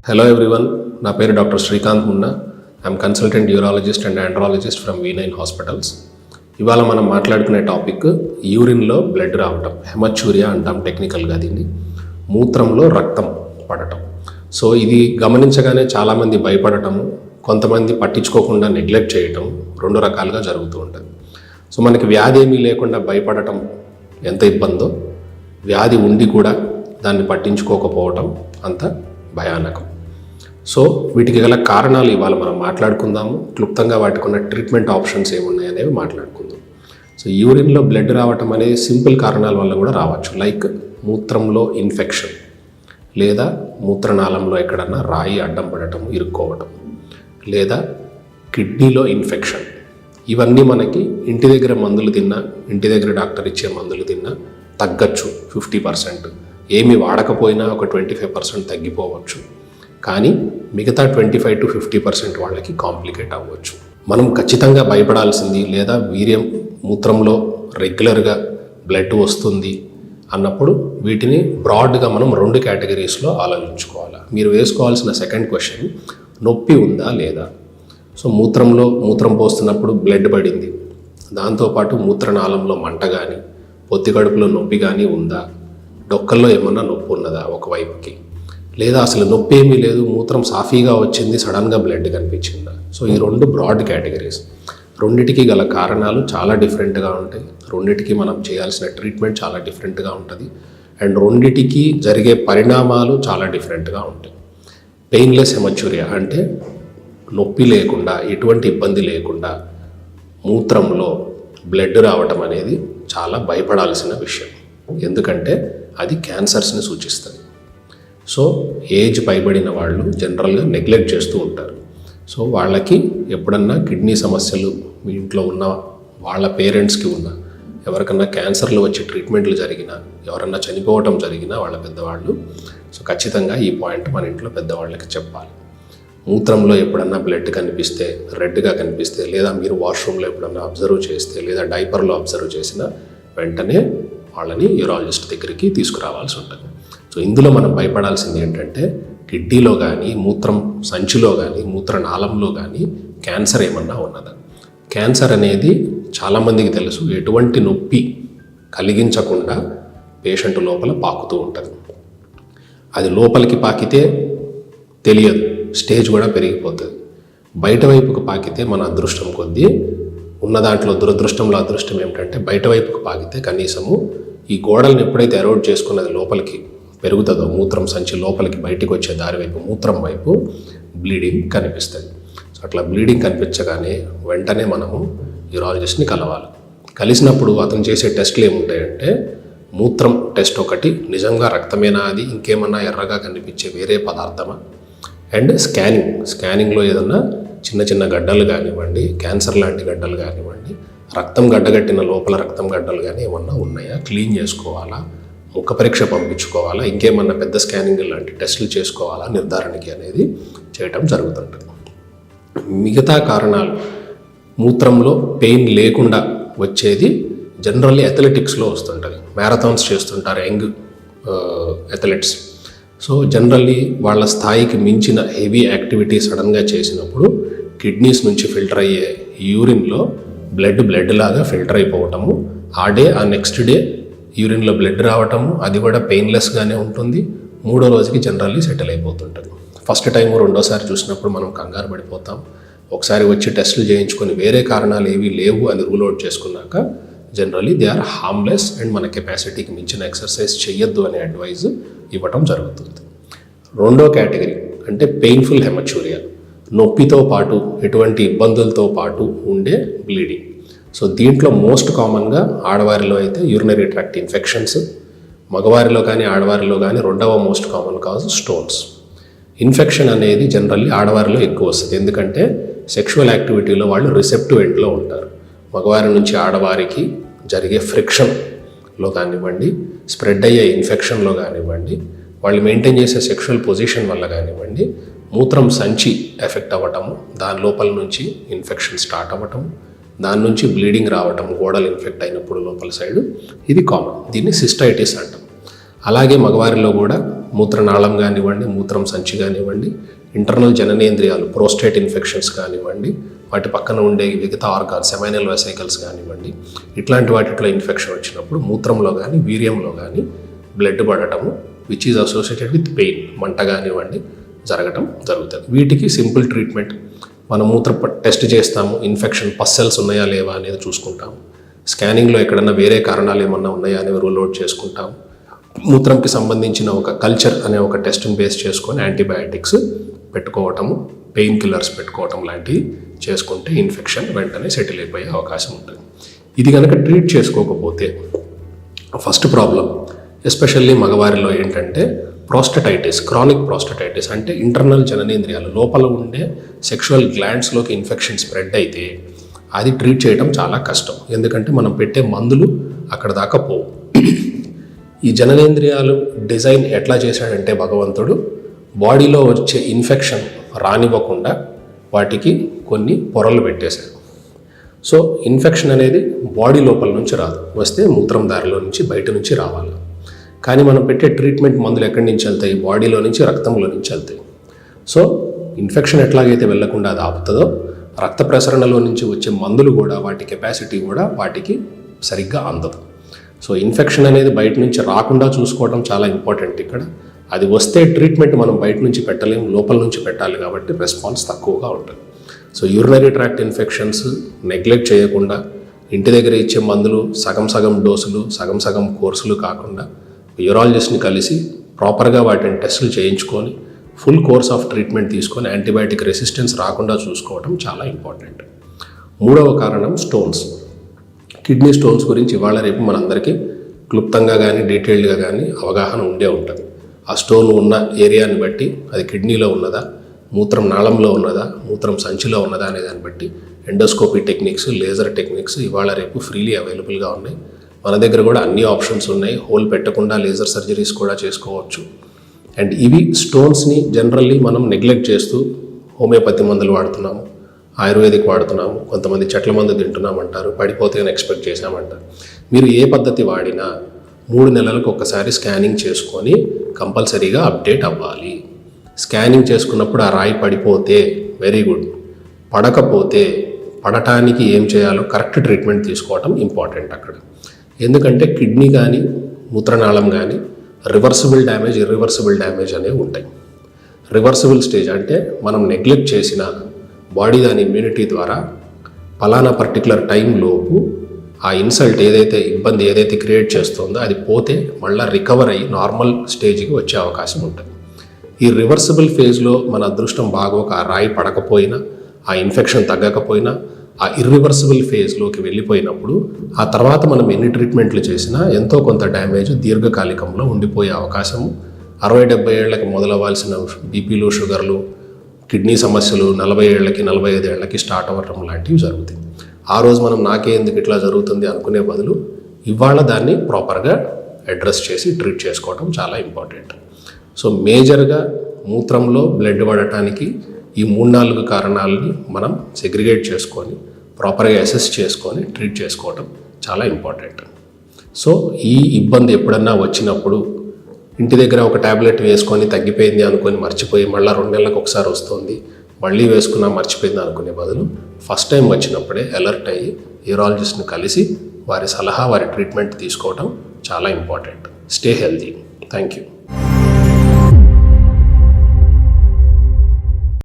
Hello everyone, నా పేరు doctor Srikanth Munna. I'm consultant urologist and andrologist from V9 hospitals. ఇవాళ మనం మాట్లాడుకునే టాపిక్ యూరిన్లో బ్లడ్ రావటం, హెమచ్యూరియా అంటాం టెక్నికల్గా దీన్ని. మూత్రంలో రక్తం పడటం. సో ఇది గమనించగానే చాలామంది భయపడటము, కొంతమంది పట్టించుకోకుండా నెగ్లెక్ట్ చేయటం రెండు రకాలుగా జరుగుతూ ఉంటుంది. సో మనకి వ్యాధి ఏమీ లేకుండా భయపడటం ఎంత ఇబ్బందో, వ్యాధి ఉండి కూడా దాన్ని పట్టించుకోకపోవటం అంత భయానకం. సో వీటికి గల కారణాలు ఇవాళ మనం మాట్లాడుకుందాము. క్లుప్తంగా వాటికి ఉన్న ట్రీట్మెంట్ ఆప్షన్స్ ఏమున్నాయి అనేవి మాట్లాడుకుందాం. సో యూరిన్లో బ్లడ్ రావటం అనేది సింపుల్ కారణాల వల్ల కూడా రావచ్చు. లైక్ మూత్రంలో ఇన్ఫెక్షన్, లేదా మూత్రనాళంలో ఎక్కడన్నా రాయి అడ్డం పడటం, ఇరుక్కోవటం, లేదా కిడ్నీలో ఇన్ఫెక్షన్. ఇవన్నీ మనకి ఇంటి దగ్గర మందులు తిన్నా, ఇంటి దగ్గర డాక్టర్ ఇచ్చే మందులు తిన్నా తగ్గచ్చు. 50%, ఏమి వాడకపోయినా ఒక 25% తగ్గిపోవచ్చు. కానీ మిగతా 25 to 50% వాళ్ళకి కాంప్లికేట్ అవ్వచ్చు. మనం ఖచ్చితంగా భయపడాల్సింది, లేదా వీర్యం మూత్రంలో రెగ్యులర్గా బ్లడ్ వస్తుంది అన్నప్పుడు వీటిని బ్రాడ్గా మనం 2 కేటగిరీస్లో ఆలోచించుకోవాలి. మీరు వేసుకోవాల్సిన సెకండ్ క్వశ్చన్, నొప్పి ఉందా లేదా. సో మూత్రం పోస్తున్నప్పుడు బ్లడ్ పడింది, దాంతోపాటు మూత్రనాళంలో మంట కానీ, పొత్తి కడుపులో నొప్పి కానీ ఉందా, డొక్కల్లో ఏమన్నా నొప్పి ఉన్నదా ఒకవైపుకి, లేదా అసలు నొప్పి ఏమీ లేదు, మూత్రం సాఫీగా వచ్చింది, సడన్గా బ్లడ్ కనిపించిందా. సో ఈ 2 బ్రాడ్ కేటగిరీస్. రెండిటికి గల కారణాలు చాలా డిఫరెంట్గా ఉంటాయి. రెండిటికి మనం చేయాల్సిన ట్రీట్మెంట్ చాలా డిఫరెంట్గా ఉంటుంది. అండ్ రెండిటికి జరిగే పరిణామాలు చాలా డిఫరెంట్గా ఉంటాయి. పెయిన్లెస్ హెమచ్యూరియా అంటే నొప్పి లేకుండా, ఎటువంటి ఇబ్బంది లేకుండా మూత్రంలో బ్లడ్ రావటం అనేది చాలా భయపడాల్సిన విషయం. ఎందుకంటే అది క్యాన్సర్స్ని సూచిస్తుంది. సో ఏజ్ పైబడిన వాళ్ళు జనరల్గా నెగ్లెక్ట్ చేస్తూ ఉంటారు. సో వాళ్ళకి ఎప్పుడన్నా కిడ్నీ సమస్యలు మీ ఇంట్లో ఉన్న వాళ్ళ పేరెంట్స్కి ఉన్న, ఎవరికన్నా క్యాన్సర్లు వచ్చి ట్రీట్మెంట్లు జరిగినా, ఎవరన్నా చనిపోవటం జరిగినా వాళ్ళ పెద్దవాళ్ళు, సో ఖచ్చితంగా ఈ పాయింట్ మన ఇంట్లో పెద్దవాళ్ళకి చెప్పాలి. మూత్రంలో ఎప్పుడన్నా బ్లడ్ కనిపిస్తే, రెడ్గా కనిపిస్తే, లేదా మీరు వాష్రూమ్లో ఎప్పుడన్నా అబ్జర్వ్ చేస్తే, లేదా డైపర్లో అబ్జర్వ్ చేసినా వెంటనే వాళ్ళని యూరాలజిస్ట్ దగ్గరికి తీసుకురావాల్సి ఉంటుంది. సో ఇందులో మనం భయపడాల్సింది ఏంటంటే, కిడ్నీలో కానీ, మూత్రం సంచిలో కానీ, మూత్రనాళంలో కానీ క్యాన్సర్ ఏమన్నా ఉన్నదా. క్యాన్సర్ అనేది చాలామందికి తెలుసు, ఎటువంటి నొప్పి కలిగించకుండా పేషెంట్ లోపల పాకుతూ ఉంటుంది. అది లోపలికి పాకితే తెలియదు, స్టేజ్ కూడా పెరిగిపోతుంది. బయట వైపుకు పాకితే మన అదృష్టం కొద్దీ, ఉన్న దాంట్లో దురదృష్టంలో అదృష్టం ఏమిటంటే, బయట వైపుకు పాకితే కనీసము ఈ గోడలను ఎప్పుడైతే ఎరోడ్ చేసుకున్నది లోపలికి పెరుగుతుందో, మూత్రం సంచి లోపలికి బయటికి వచ్చే దారి వైపు, మూత్రం వైపు బ్లీడింగ్ కనిపిస్తుంది. సో అట్లా బ్లీడింగ్ కనిపించగానే వెంటనే మనము యూరాలజిస్ట్ని కలవాలి. కలిసినప్పుడు అతను చేసే టెస్టులు ఏముంటాయంటే, మూత్రం టెస్ట్ ఒకటి, నిజంగా రక్తమేనా, అది ఇంకేమన్నా ఎర్రగా కనిపించే వేరే పదార్థమా, అండ్ స్కానింగ్లో ఏదన్నా చిన్న చిన్న గడ్డలు కానివ్వండి, క్యాన్సర్ లాంటి గడ్డలు కానివ్వండి, రక్తం గడ్డగట్టిన లోపల రక్తం గడ్డలు కానీ ఏమన్నా ఉన్నాయా, క్లీన్ చేసుకోవాలా, ముఖ పరీక్ష పంపించుకోవాలా, ఇంకేమన్నా పెద్ద స్కానింగ్ లాంటి టెస్టులు చేసుకోవాలా నిర్ధారణకి అనేది చేయటం జరుగుతుంటుంది. మిగతా కారణాలు, మూత్రంలో పెయిన్ లేకుండా వచ్చేది జనరల్లీ అథ్లెటిక్స్లో వస్తుంటుంది. మ్యారథాన్స్ చేస్తుంటారు యంగ్ అథ్లెట్స్. సో జనరల్లీ వాళ్ళ స్థాయికి మించిన హెవీ యాక్టివిటీ సడన్గా చేసినప్పుడు కిడ్నీస్ నుంచి ఫిల్టర్ అయ్యే యూరిన్లో బ్లడ్ లాగా ఫిల్టర్ అయిపోవటము, ఆ నెక్స్ట్ డే యూరిన్లో బ్లడ్ రావటము, అది కూడా పెయిన్లెస్గానే ఉంటుంది. 3వ రోజుకి జనరల్లీ సెటిల్ అయిపోతుంటుంది. ఫస్ట్ టైం, రెండోసారి చూసినప్పుడు మనం కంగారు పడిపోతాం. ఒకసారి వచ్చి టెస్టులు చేయించుకొని వేరే కారణాలు ఏవి లేవు అని రూల్ అవుట్ చేసుకున్నాక generally they are harmless and మన కెపాసిటీకి మించిన ఎక్సర్సైజ్ చేయొద్దు అనే అడ్వైజ్ ఇవ్వటం జరుగుతుంది. 2వ కేటగిరీ అంటే పెయిన్ఫుల్ హెమచ్యూరియా, నొప్పితో పాటు ఎటువంటి ఇబ్బందులతో పాటు ఉండే బ్లీడింగ్. సో దీంట్లో మోస్ట్ కామన్గా ఆడవారిలో అయితే యూరినరీ ట్రాక్ట్ ఇన్ఫెక్షన్స్, మగవారిలో కానీ ఆడవారిలో కానీ 2వ most common cause stones. Infection అనేది జనరల్లీ ఆడవారిలో ఎక్కువ వస్తుంది, ఎందుకంటే సెక్షువల్ యాక్టివిటీలో వాళ్ళు రిసెప్టివ్ ఎండ్లో ఉంటారు. మగవారి నుంచి ఆడవారికి జరిగే ఫ్రిక్షన్లో కానివ్వండి, స్ప్రెడ్ అయ్యే ఇన్ఫెక్షన్లో కానివ్వండి, వాళ్ళు మెయింటైన్ చేసే సెక్షువల్ పొజిషన్ వల్ల కానివ్వండి, మూత్రం సంచి ఎఫెక్ట్ అవ్వటము, దాని లోపల నుంచి ఇన్ఫెక్షన్ స్టార్ట్ అవ్వటము, దాని నుంచి బ్లీడింగ్ రావటం, గోడలు ఇన్ఫెక్ట్ అయినప్పుడు లోపల సైడు, ఇది కామన్. దీన్ని సిస్టైటిస్ అంటాం. అలాగే మగవారిలో కూడా మూత్రనాళం కానివ్వండి, మూత్రం సంచి కానివ్వండి, ఇంటర్నల్ జననేంద్రియాలు ప్రోస్టేట్ ఇన్ఫెక్షన్స్ కానివ్వండి, వాటి పక్కన ఉండే మిగతా ఆర్గాన్స్ సెమైనల్ వెసైకల్స్ కానివ్వండి, ఇట్లాంటి వాటిలో ఇన్ఫెక్షన్ వచ్చినప్పుడు మూత్రంలో కానీ వీర్యంలో కానీ బ్లడ్ పడటము which is associated with pain, మంట కానివ్వండి జరగటం జరుగుతుంది. వీటికి సింపుల్ ట్రీట్మెంట్, మనం మూత్ర టెస్ట్ చేస్తాము, ఇన్ఫెక్షన్ పస్సెల్స్ ఉన్నాయా లేవా అనేది చూసుకుంటాము. స్కానింగ్లో ఎక్కడన్నా వేరే కారణాలు ఏమన్నా ఉన్నాయా అనేవి రూల్ అవుట్ చేసుకుంటాము. మూత్రంకి సంబంధించిన ఒక కల్చర్ అనే ఒక టెస్ట్ని బేస్ చేసుకొని యాంటీబయాటిక్స్ పెట్టుకోవటము, పెయిన్ కిల్లర్స్ పెట్టుకోవటం లాంటివి చేసుకుంటే ఇన్ఫెక్షన్ వెంటనే సెటిల్ అయిపోయే అవకాశం ఉంటుంది. ఇది కనుక ట్రీట్ చేసుకోకపోతే ఫస్ట్ ప్రాబ్లం ఎస్పెషల్లీ మగవారిలో ఏంటంటే ప్రోస్టటైటిస్, క్రానిక్ ప్రోస్టటైటిస్ అంటే ఇంటర్నల్ జననేంద్రియాలు లోపల ఉండే సెక్షువల్ గ్లాండ్స్లోకి ఇన్ఫెక్షన్ స్ప్రెడ్ అయితే అది ట్రీట్ చేయడం చాలా కష్టం. ఎందుకంటే మనం పెట్టే మందులు అక్కడ దాకా పోవు. ఈ జననేంద్రియాలు డిజైన్ ఎట్లా చేశాడంటే భగవంతుడు బాడీలో వచ్చే ఇన్ఫెక్షన్ రానివ్వకుండా వాటికి కొన్ని పొరలు పెట్టేశారు. సో ఇన్ఫెక్షన్ అనేది బాడీ లోపల నుంచి రాదు, వస్తే మూత్రం దారిలో నుంచి బయట నుంచి రావాలి. కానీ మనం పెట్టే ట్రీట్మెంట్ మందులు ఎక్కడి నుంచి వెళ్తాయి? బాడీలో నుంచి, రక్తంలో నుంచి వెళ్తాయి. సో ఇన్ఫెక్షన్ ఎట్లాగైతే వెళ్లకుండా అది ఆపుతుందో, రక్త ప్రసరణలో నుంచి వచ్చే మందులు కూడా వాటి కెపాసిటీ కూడా వాటికి సరిగ్గా అందదు. సో ఇన్ఫెక్షన్ అనేది బయట నుంచి రాకుండా చూసుకోవడం చాలా ఇంపార్టెంట్. ఇక్కడ అది వస్తే ట్రీట్మెంట్ మనం బయట నుంచి పెట్టలేము, లోపల నుంచి పెట్టాలి, కాబట్టి రెస్పాన్స్ తక్కువగా ఉంటుంది. So urinary tract infections neglect చేయకుండా ఇంటి దగ్గర ఇచ్చే మందులు సగం సగం డోసులు, సగం సగం కోర్సులు కాకుండా యూరాలజిస్ట్ని కలిసి ప్రాపర్గా వాటిని టెస్టులు చేయించుకొని ఫుల్ కోర్స్ ఆఫ్ ట్రీట్మెంట్ తీసుకొని యాంటీబయాటిక్ రెసిస్టెన్స్ రాకుండా చూసుకోవడం చాలా ఇంపార్టెంట్. మూడవ కారణం స్టోన్స్. కిడ్నీ స్టోన్స్ గురించి ఇవాళ రేపు మనందరికీ క్లుప్తంగా కానీ డీటెయిల్డ్గా కానీ అవగాహన ఉండే ఉంటుంది. ఆ స్టోన్ ఉన్న ఏరియాని బట్టి అది కిడ్నీలో ఉన్నదా, మూత్రం నాళంలో ఉన్నదా, మూత్రం సంచిలో ఉన్నదా అనే దాన్ని బట్టి ఎండోస్కోపీ టెక్నిక్స్, లేజర్ టెక్నిక్స్ ఇవాళ రేపు ఫ్రీలీ అవైలబుల్గా ఉన్నాయి. మన దగ్గర కూడా అన్ని ఆప్షన్స్ ఉన్నాయి. హోల్ పెట్టకుండా లేజర్ సర్జరీస్ కూడా చేసుకోవచ్చు. అండ్ ఇవి స్టోన్స్ని జనరల్లీ మనం నెగ్లెక్ట్ చేస్తూ హోమియోపతి మందులు వాడుతున్నాము, ఆయుర్వేదిక్ వాడుతున్నాము, కొంతమంది చెట్ల మందు తింటున్నామంటారు, పడిపోతే అని ఎక్స్పెక్ట్ చేశామంటారు. మీరు ఏ పద్ధతి వాడినా 3 నెలలకు ఒకసారి స్కానింగ్ చేసుకొని కంపల్సరీగా అప్డేట్ అవ్వాలి. స్కానింగ్ చేసుకున్నప్పుడు ఆ రాయి పడిపోతే వెరీ గుడ్, పడకపోతే పడటానికి ఏం చేయాలో కరెక్ట్ ట్రీట్మెంట్ తీసుకోవటం ఇంపార్టెంట్ అక్కడ. ఎందుకంటే కిడ్నీ కానీ మూత్రనాళం కానీ రివర్సిబుల్ డ్యామేజ్, ఇర్రివర్సిబుల్ డ్యామేజ్ అనేవి ఉంటాయి. రివర్సిబుల్ స్టేజ్ అంటే మనం నెగ్లెక్ట్ చేసిన బాడీ దాని ఇమ్యూనిటీ ద్వారా పలానా పర్టికులర్ టైంలోపు ఆ ఇన్సల్ట్ ఏదైతే ఇబ్బంది ఏదైతే క్రియేట్ చేస్తుందో అది పోతే మళ్ళీ రికవర్ అయ్యి నార్మల్ స్టేజ్కి వచ్చే అవకాశం ఉంటుంది. ఈ రివర్సిబుల్ ఫేజ్లో మన అదృష్టం బాగోక ఆ రాయి పడకపోయినా, ఆ ఇన్ఫెక్షన్ తగ్గకపోయినా, ఆ ఇర్రివర్సిబుల్ ఫేజ్లోకి వెళ్ళిపోయినప్పుడు ఆ తర్వాత మనం ఎన్ని ట్రీట్మెంట్లు చేసినా ఎంతో కొంత డ్యామేజ్ దీర్ఘకాలికంలో ఉండిపోయే అవకాశము. 60-70 ఏళ్లకి మొదలవ్వాల్సిన బీపీలు, షుగర్లు, కిడ్నీ సమస్యలు 40 ఏళ్ళకి 45 ఏళ్ళకి స్టార్ట్ అవ్వడం లాంటివి జరుగుతాయి. ఆ రోజు మనం నాకే ఎందుకు ఇట్లా జరుగుతుంది అనుకునే బదులు ఇవాళ దాన్ని ప్రాపర్గా అడ్రస్ చేసి ట్రీట్ చేసుకోవడం చాలా ఇంపార్టెంట్. సో మేజర్గా మూత్రంలో బ్లడ్ పడటానికి ఈ 3-4 కారణాలని మనం సెగ్రిగేట్ చేసుకొని ప్రాపర్గా అసెస్ చేసుకొని ట్రీట్ చేసుకోవడం చాలా ఇంపార్టెంట్. సో ఈ ఇబ్బంది ఎప్పుడన్నా వచ్చినప్పుడు ఇంటి దగ్గర ఒక ట్యాబ్లెట్ వేసుకొని తగ్గిపోయింది అనుకొని మర్చిపోయి మళ్ళీ 2 నెలలకు ఒకసారి వస్తుంది, మళ్ళీ వేసుకున్నా మర్చిపోయింది అనుకునే బదులు ఫస్ట్ టైం వచ్చినప్పుడే అలర్ట్ అయ్యి యూరాలజిస్ట్ని కలిసి వారి సలహా, వారి ట్రీట్మెంట్ తీసుకోవడం చాలా important. Stay healthy. Thank you.